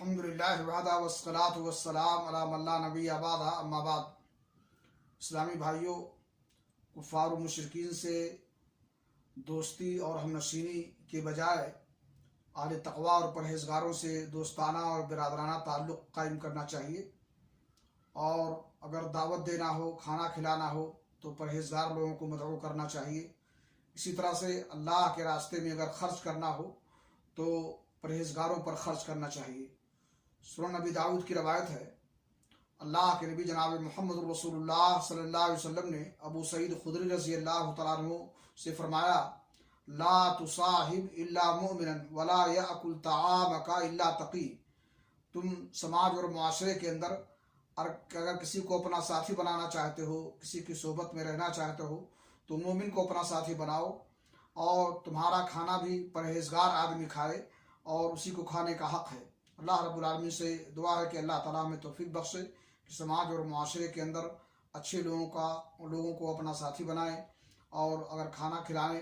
الحمدللہ وحدہ والصلاة والسلام علی من لا نبی بعدہ اما بعد۔ اسلامی بھائیوں، کفار و مشرکین سے دوستی اور ہم نشینی کے بجائے اہل تقوی اور پرہیزگاروں سے دوستانہ اور برادرانہ تعلق قائم کرنا چاہیے، اور اگر دعوت دینا ہو، کھانا کھلانا ہو تو پرہیزگار لوگوں کو مدعو کرنا چاہیے۔ اسی طرح سے اللہ کے راستے میں اگر خرچ کرنا ہو تو پرہیزگاروں پر خرچ کرنا چاہیے۔ سنن نبی داؤد کی روایت ہے، اللہ کے نبی جناب محمد رسول اللہ صلی اللہ علیہ وسلم نے ابو سعید خدری رضی اللہ تعالیٰ عنہ سے فرمایا، لا تصاحب الا مؤمنا ولا یأکل طعامک الا تقی۔ تم سماج اور معاشرے کے اندر اگر کسی کو اپنا ساتھی بنانا چاہتے ہو، کسی کی صحبت میں رہنا چاہتے ہو تو مومن کو اپنا ساتھی بناؤ، اور تمہارا کھانا بھی پرہیزگار آدمی کھائے اور اسی کو کھانے کا حق ہے۔ اللہ رب العالمین سے دعا ہے کہ اللہ تعالیٰ ہمیں توفیق بخشے کہ سماج اور معاشرے کے اندر اچھے لوگوں کو اپنا ساتھی بنائیں، اور اگر کھانا کھلائیں